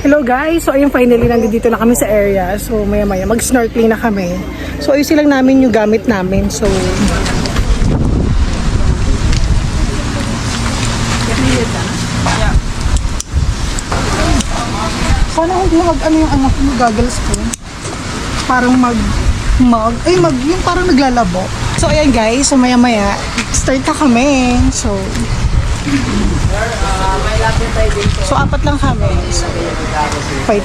Hello guys! So ayun, finally nandito na kami sa area. So maya maya mag-snorkeling na kami. So ayusin lang namin yung gamit namin. So sana hindi ano yung anak mo, goggles ko. Parang yung parang naglalabo. So ayan guys, so maya maya start na kami. So apat lang kami. So, fight.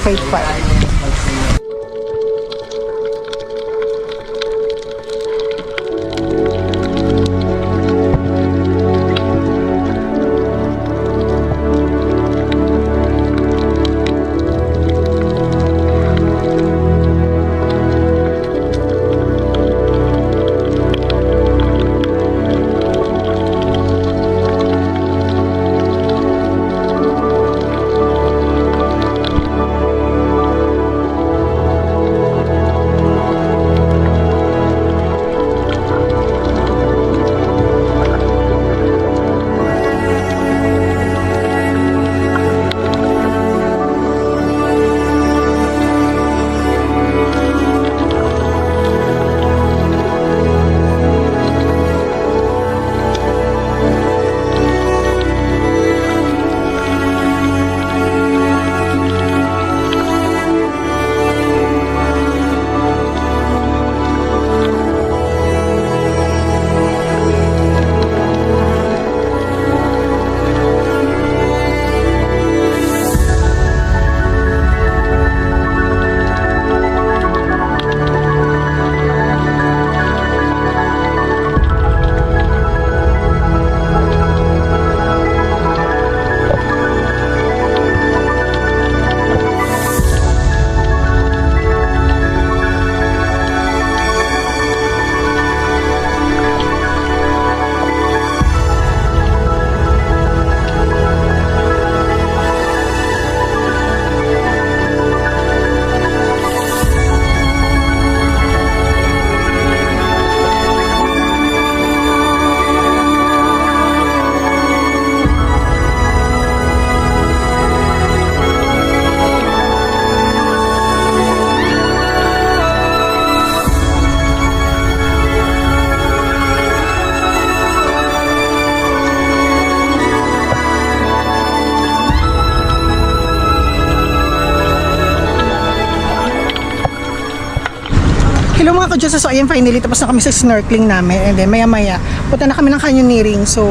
Hello mga ka-Diyos, so ayan finally tapos na kami sa snorkeling namin and then maya maya punta na kami ng canyoneering. So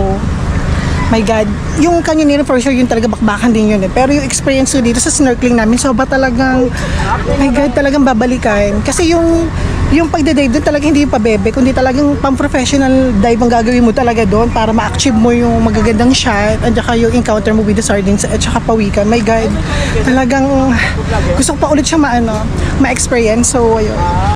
my God, yung canyoneering for sure yung talaga bakbakan din yun pero yung experience ko dito sa snorkeling namin soba talagang my God, talagang babalikan kasi yung pagdidive doon talaga hindi yung pabebe kundi talagang pang-professional dive ang gagawin mo talaga doon para ma-achieve mo yung magagandang shot at saka yung encounter mo with the sardines at saka pawikan. My God, talagang gusto ko pa ulit siya ma-experience. So ayun.